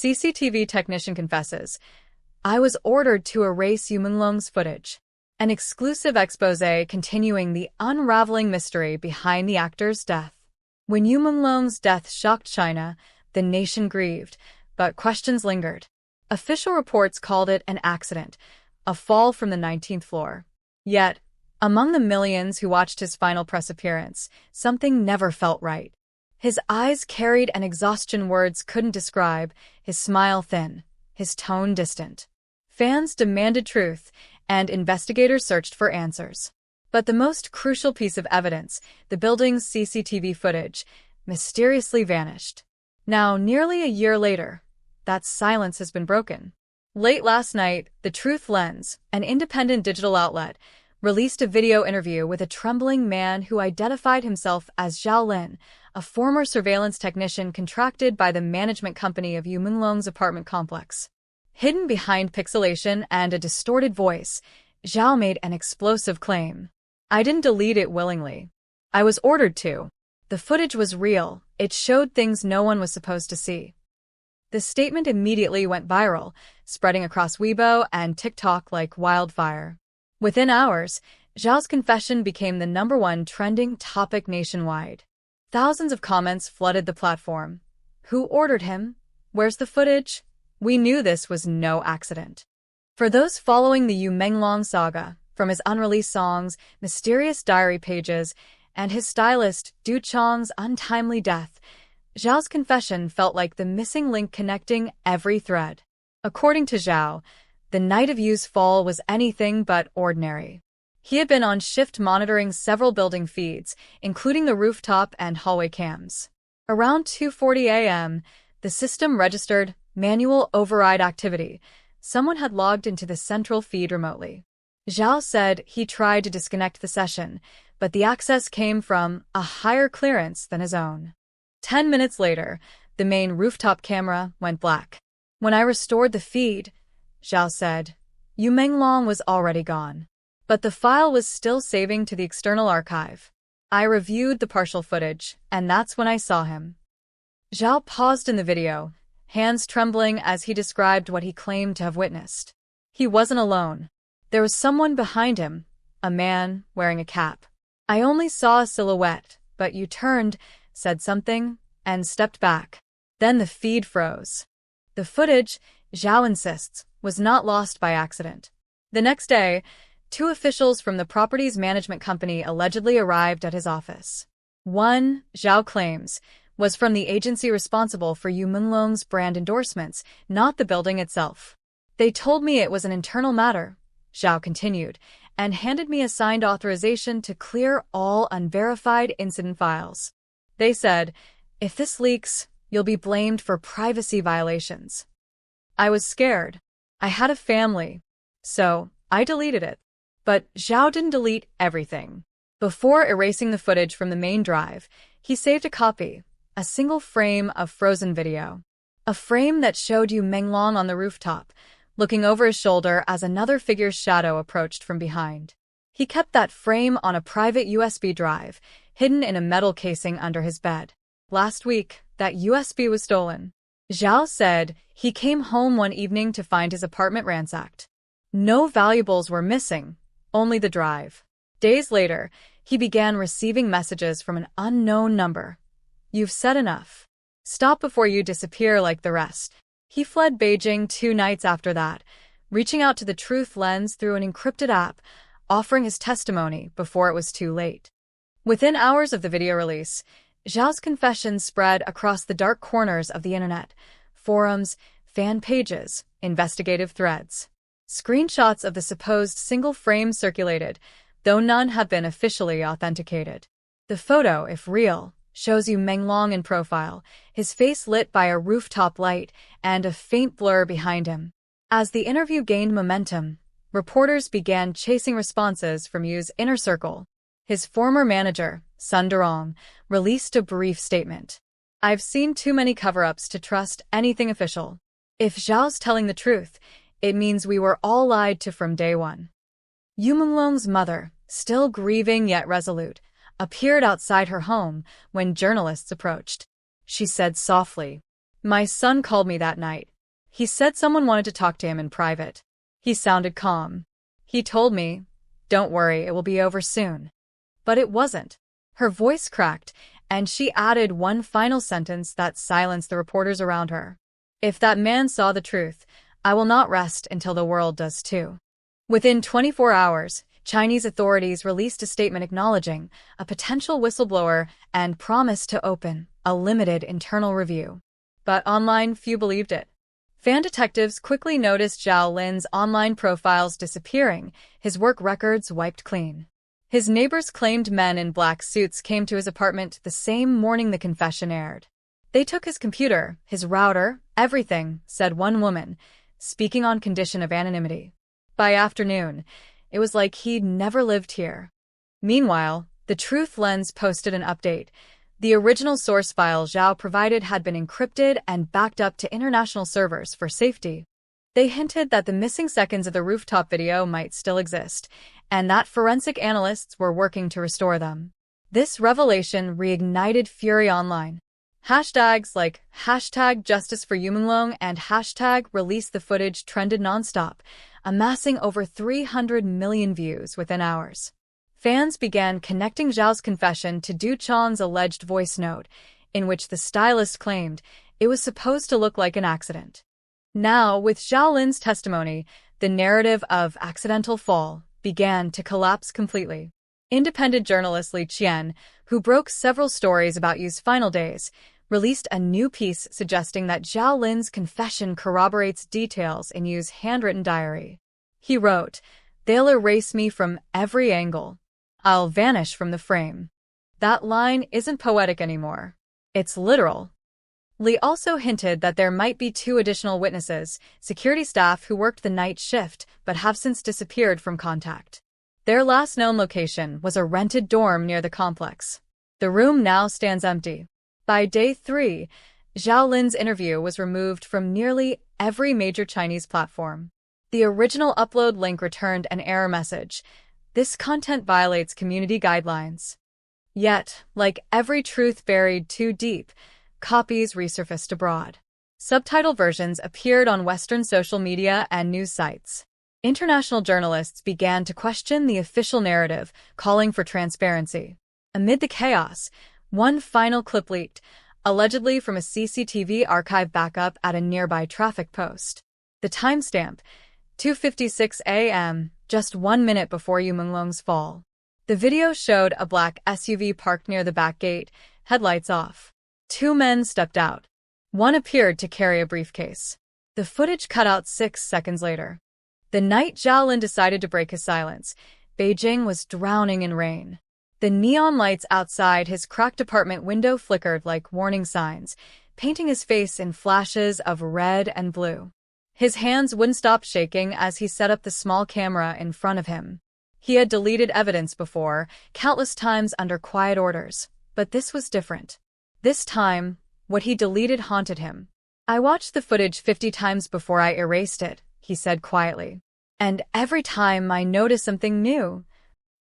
CCTV technician confesses, I was ordered to erase Yumlong's footage. An exclusive exposé continuing the unraveling mystery behind the actor's death. When Yumlong's death shocked China, the nation grieved, but questions lingered. Official reports called it an accident, a fall from the 19th floor. Yet, among the millions who watched his final press appearance, something never felt right. His eyes carried an exhaustion words couldn't describe, his smile thin, his tone distant. Fans demanded truth, and investigators searched for answers. But the most crucial piece of evidence, the building's CCTV footage, mysteriously vanished. Now, nearly a year later, that silence has been broken. Late last night, The Truth Lens, an independent digital outlet, released a video interview with a trembling man who identified himself as Zhao Lin, a former surveillance technician contracted by the management company of Menglong's apartment complex. Hidden behind pixelation and a distorted voice, Zhao made an explosive claim. I didn't delete it willingly. I was ordered to. The footage was real. It showed things no one was supposed to see. The statement immediately went viral, spreading across Weibo and TikTok like wildfire. Within hours, Zhao's confession became the #1 trending topic nationwide. Thousands of comments flooded the platform. Who ordered him? Where's the footage? We knew this was no accident. For those following the Menglong saga, from his unreleased songs, mysterious diary pages, and his stylist Du Chong's untimely death, Zhao's confession felt like the missing link connecting every thread. According to Zhao, the night of Yu's fall was anything but ordinary. He had been on shift monitoring several building feeds, including the rooftop and hallway cams. Around 2:40 a.m., the system registered manual override activity. Someone had logged into the central feed remotely. Zhao said he tried to disconnect the session, but the access came from a higher clearance than his own. 10 minutes later, the main rooftop camera went black. When I restored the feed, Zhao said, Menglong was already gone. But the file was still saving to the external archive. I reviewed the partial footage, and that's when I saw him. Zhao paused in the video, hands trembling as he described what he claimed to have witnessed. He wasn't alone. There was someone behind him, a man wearing a cap. I only saw a silhouette, but you turned, said something, and stepped back. Then the feed froze. The footage, Zhao insists, was not lost by accident. The next day, 2 officials from the property's management company allegedly arrived at his office. One, Zhao claims, was from the agency responsible for Menglong's brand endorsements, not the building itself. They told me it was an internal matter, Zhao continued, and handed me a signed authorization to clear all unverified incident files. They said, if this leaks, you'll be blamed for privacy violations. I was scared. I had a family. So, I deleted it. But Zhao didn't delete everything. Before erasing the footage from the main drive, he saved a copy, a single frame of frozen video. A frame that showed Menglong on the rooftop, looking over his shoulder as another figure's shadow approached from behind. He kept that frame on a private USB drive, hidden in a metal casing under his bed. Last week, that USB was stolen. Zhao said he came home one evening to find his apartment ransacked. No valuables were missing, only the drive. Days later, he began receiving messages from an unknown number. You've said enough. Stop before you disappear like the rest. He fled Beijing 2 nights after that, reaching out to the Truth Lens through an encrypted app, offering his testimony before it was too late. Within hours of the video release, Zhao's confession spread across the dark corners of the internet, forums, fan pages, investigative threads. Screenshots of the supposed single frame circulated, though none have been officially authenticated. The photo, if real, shows Menglong in profile, his face lit by a rooftop light and a faint blur behind him. As the interview gained momentum, reporters began chasing responses from Yu's inner circle. His former manager, Sun Durong, released a brief statement. I've seen too many cover-ups to trust anything official. If Zhao's telling the truth, it means we were all lied to from day one. Menglong's mother, still grieving yet resolute, appeared outside her home when journalists approached. She said softly, My son called me that night. He said someone wanted to talk to him in private. He sounded calm. He told me, "Don't worry, it will be over soon." But it wasn't. Her voice cracked, and she added one final sentence that silenced the reporters around her. "If that man saw the truth, I will not rest until the world does too." Within 24 hours, Chinese authorities released a statement acknowledging a potential whistleblower and promised to open a limited internal review. But online, few believed it. Fan detectives quickly noticed Zhao Lin's online profiles disappearing, his work records wiped clean. His neighbors claimed men in black suits came to his apartment the same morning the confession aired. "They took his computer, his router, everything," said one woman, speaking on condition of anonymity. By afternoon, it was like he'd never lived here. Meanwhile, the Truth Lens posted an update. The original source file Zhao provided had been encrypted and backed up to international servers for safety. They hinted that the missing seconds of the rooftop video might still exist, and that forensic analysts were working to restore them. This revelation reignited fury online. Hashtags like #JusticeForYumlong and #ReleaseTheFootage trended nonstop, amassing over 300 million views within hours. Fans began connecting Zhao's confession to Du Chang's alleged voice note, in which the stylist claimed it was supposed to look like an accident. Now, with Zhao Lin's testimony, the narrative of accidental fall began to collapse completely. Independent journalist Li Qian, who broke several stories about Yu's final days, released a new piece suggesting that Zhao Lin's confession corroborates details in Yu's handwritten diary. He wrote, "They'll erase me from every angle. I'll vanish from the frame." That line isn't poetic anymore. It's literal. Li also hinted that there might be 2 additional witnesses, security staff who worked the night shift but have since disappeared from contact. Their last known location was a rented dorm near the complex. The room now stands empty. By day 3, Zhao Lin's interview was removed from nearly every major Chinese platform. The original upload link returned an error message. This content violates community guidelines. Yet, like every truth buried too deep, copies resurfaced abroad. Subtitle versions appeared on Western social media and news sites. International journalists began to question the official narrative, calling for transparency. Amid the chaos, one final clip leaked, allegedly from a CCTV archive backup at a nearby traffic post. The timestamp, 2:56 a.m., just 1 minute before Menglong's fall. The video showed a black SUV parked near the back gate, headlights off. 2 men stepped out. One appeared to carry a briefcase. The footage cut out 6 seconds later. The night Zhao Lin decided to break his silence, Beijing was drowning in rain. The neon lights outside his cracked apartment window flickered like warning signs, painting his face in flashes of red and blue. His hands wouldn't stop shaking as he set up the small camera in front of him. He had deleted evidence before, countless times under quiet orders, but this was different. This time, what he deleted haunted him. "I watched the footage 50 times before I erased it," he said quietly. "And every time I notice something new."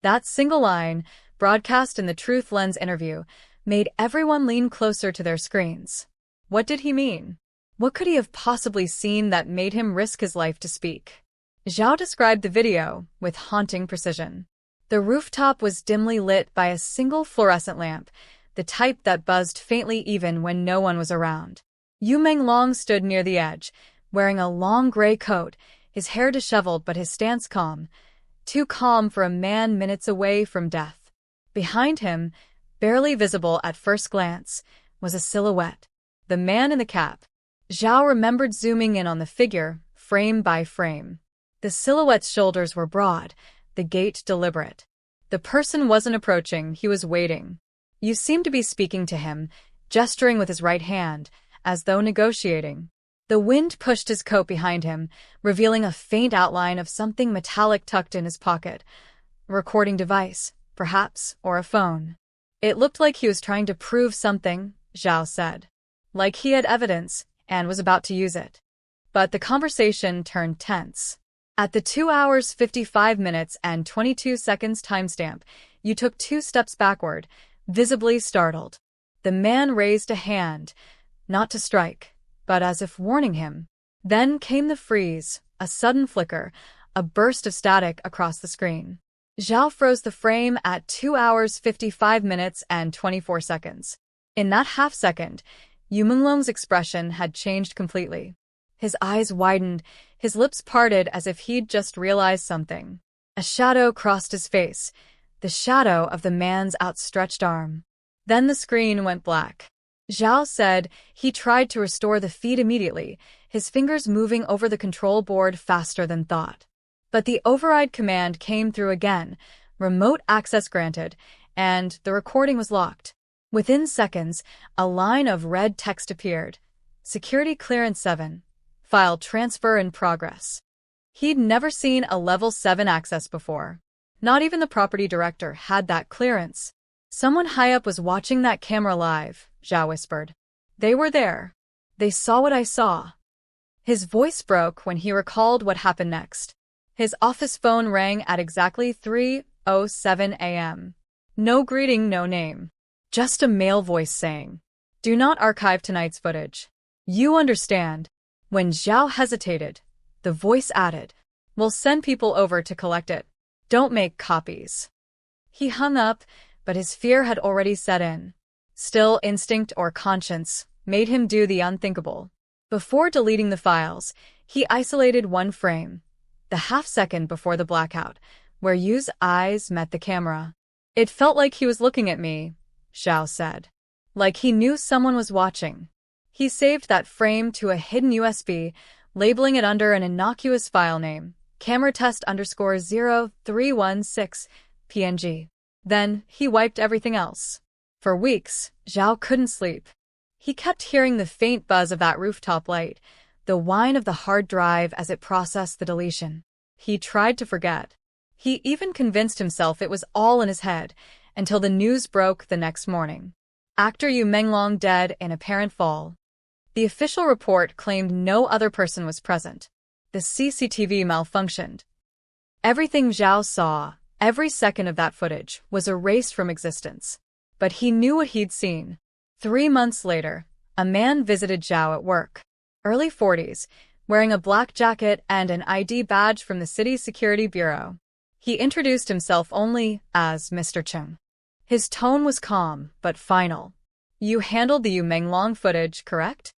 That single line, broadcast in the Truth Lens interview, made everyone lean closer to their screens. What did he mean? What could he have possibly seen that made him risk his life to speak? Zhao described the video with haunting precision. The rooftop was dimly lit by a single fluorescent lamp, the type that buzzed faintly even when no one was around. Menglong stood near the edge, wearing a long gray coat, his hair disheveled but his stance calm. Too calm for a man minutes away from death. Behind him, barely visible at first glance, was a silhouette. The man in the cap. Zhao remembered zooming in on the figure, frame by frame. The silhouette's shoulders were broad, the gait deliberate. The person wasn't approaching, he was waiting. "You seem to be speaking to him," gesturing with his right hand, as though negotiating. The wind pushed his coat behind him, revealing a faint outline of something metallic tucked in his pocket. A recording device, perhaps, or a phone. "It looked like he was trying to prove something," Zhao said. Like he had evidence, and was about to use it. But the conversation turned tense. At the 2 hours 55 minutes and 22 seconds timestamp, you took 2 steps backward, visibly startled. The man raised a hand, not to strike, but as if warning him. Then came the freeze, a sudden flicker, a burst of static across the screen. Zhao froze the frame at 2 hours 55 minutes and 24 seconds. In that half-second, Menglong's expression had changed completely. His eyes widened, his lips parted as if he'd just realized something. A shadow crossed his face, the shadow of the man's outstretched arm. Then the screen went black. Zhao said he tried to restore the feed immediately, his fingers moving over the control board faster than thought. But the override command came through again, remote access granted, and the recording was locked. Within seconds, a line of red text appeared. Security Clearance 7. File transfer in progress. He'd never seen a Level 7 access before. Not even the property director had that clearance. Someone high up was watching that camera live, Zhao whispered. They were there. They saw what I saw. His voice broke when he recalled what happened next. His office phone rang at exactly 3:07 a.m. No greeting, no name. Just a male voice saying, "Do not archive tonight's footage. You understand." When Zhao hesitated, the voice added, "We'll send people over to collect it. Don't make copies." He hung up, but his fear had already set in. Still, instinct or conscience made him do the unthinkable. Before deleting the files, he isolated one frame, the half-second before the blackout, where Yu's eyes met the camera. "It felt like he was looking at me," Zhao said. "Like he knew someone was watching." He saved that frame to a hidden USB, labeling it under an innocuous file name, cameratest_0316 PNG. Then he wiped everything else. For weeks, Zhao couldn't sleep. He kept hearing the faint buzz of that rooftop light, the whine of the hard drive as it processed the deletion. He tried to forget. He even convinced himself it was all in his head, until the news broke the next morning. Actor Menglong dead in apparent fall. The official report claimed no other person was present. The CCTV malfunctioned. Everything Zhao saw, every second of that footage, was erased from existence. But he knew what he'd seen. 3 months later, a man visited Zhao at work. Early 40s, wearing a black jacket and an ID badge from the city's security bureau. He introduced himself only as Mr. Cheng. His tone was calm, but final. "You handled the Menglong footage, correct?"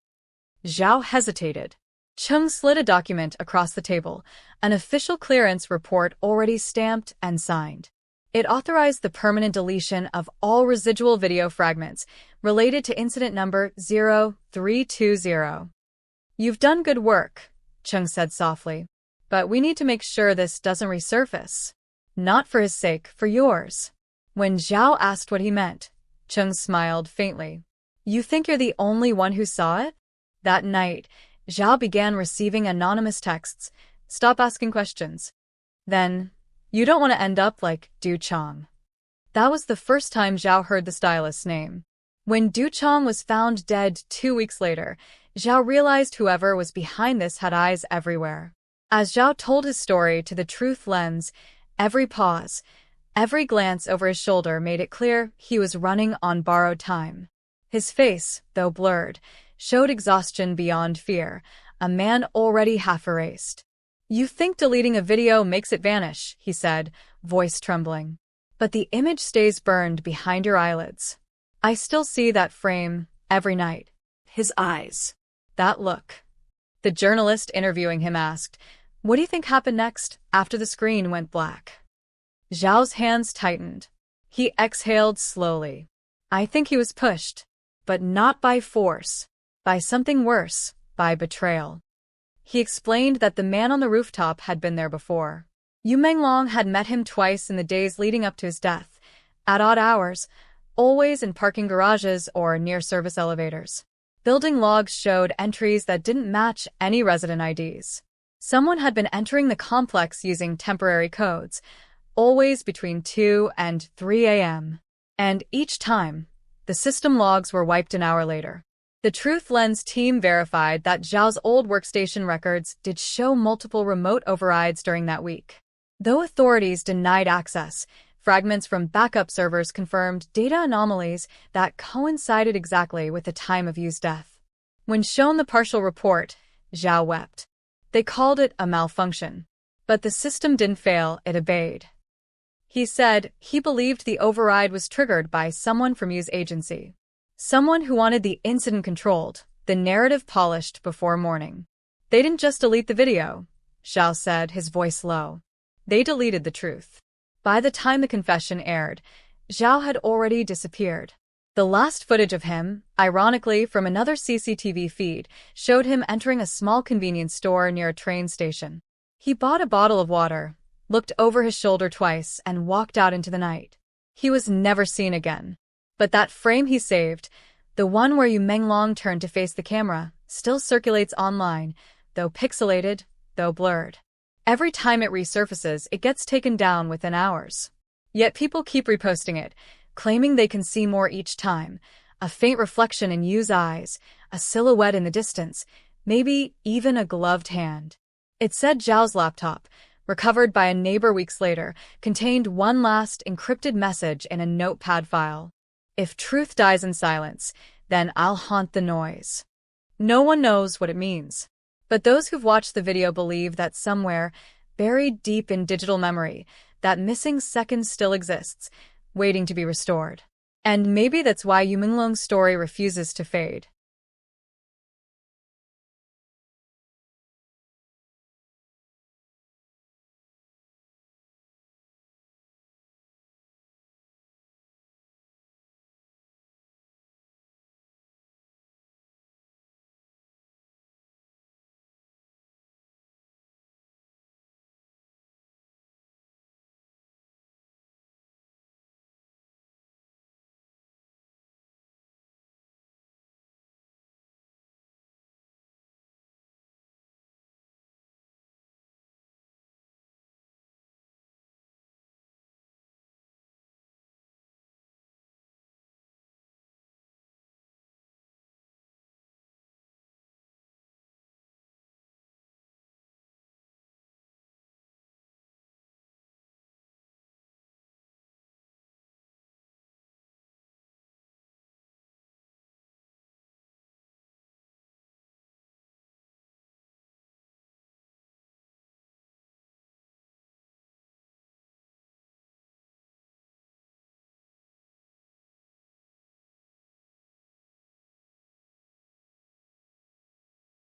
Zhao hesitated. Cheng slid a document across the table, an official clearance report already stamped and signed. It authorized the permanent deletion of all residual video fragments related to incident number 0320. "You've done good work," Cheng said softly. "But we need to make sure this doesn't resurface. Not for his sake, for yours." When Zhao asked what he meant, Cheng smiled faintly. "You think you're the only one who saw it?" That night, Zhao began receiving anonymous texts. "Stop asking questions." Then, "You don't want to end up like Du Chong." That was the first time Zhao heard the stylist's name. When Du Chong was found dead 2 weeks later, Zhao realized whoever was behind this had eyes everywhere. As Zhao told his story to the Truth Lens, every pause, every glance over his shoulder made it clear he was running on borrowed time. His face, though blurred, showed exhaustion beyond fear, a man already half erased. "You think deleting a video makes it vanish," he said, voice trembling. "But the image stays burned behind your eyelids. I still see that frame every night." His eyes. That look. The journalist interviewing him asked, "What do you think happened next, after the screen went black?" Zhao's hands tightened. He exhaled slowly. "I think he was pushed. But not by force. By something worse, by betrayal." He explained that the man on the rooftop had been there before. Menglong had met him twice in the days leading up to his death, at odd hours, always in parking garages or near service elevators. Building logs showed entries that didn't match any resident IDs. Someone had been entering the complex using temporary codes, always between 2 and 3 a.m. And each time, the system logs were wiped an hour later. The Truth Lens team verified that Zhao's old workstation records did show multiple remote overrides during that week. Though authorities denied access, fragments from backup servers confirmed data anomalies that coincided exactly with the time of Yu's death. When shown the partial report, Zhao wept. They called it a malfunction. But the system didn't fail, it obeyed. He said he believed the override was triggered by someone from Yu's agency. Someone who wanted the incident controlled, the narrative polished before morning. They didn't just delete the video, Zhao said, his voice low. They deleted the truth. By the time the confession aired, Zhao had already disappeared. The last footage of him, ironically from another CCTV feed, showed him entering a small convenience store near a train station. He bought a bottle of water, looked over his shoulder twice, and walked out into the night. He was never seen again. But that frame he saved, the one where Menglong turned to face the camera, still circulates online, though pixelated, though blurred. Every time it resurfaces, it gets taken down within hours. Yet people keep reposting it, claiming they can see more each time. A faint reflection in Yu's eyes, a silhouette in the distance, maybe even a gloved hand. It said Zhao's laptop, recovered by a neighbor weeks later, contained one last encrypted message in a notepad file. If truth dies in silence, then I'll haunt the noise. No one knows what it means. But those who've watched the video believe that somewhere, buried deep in digital memory, that missing second still exists, waiting to be restored. And maybe that's why Menglong's story refuses to fade.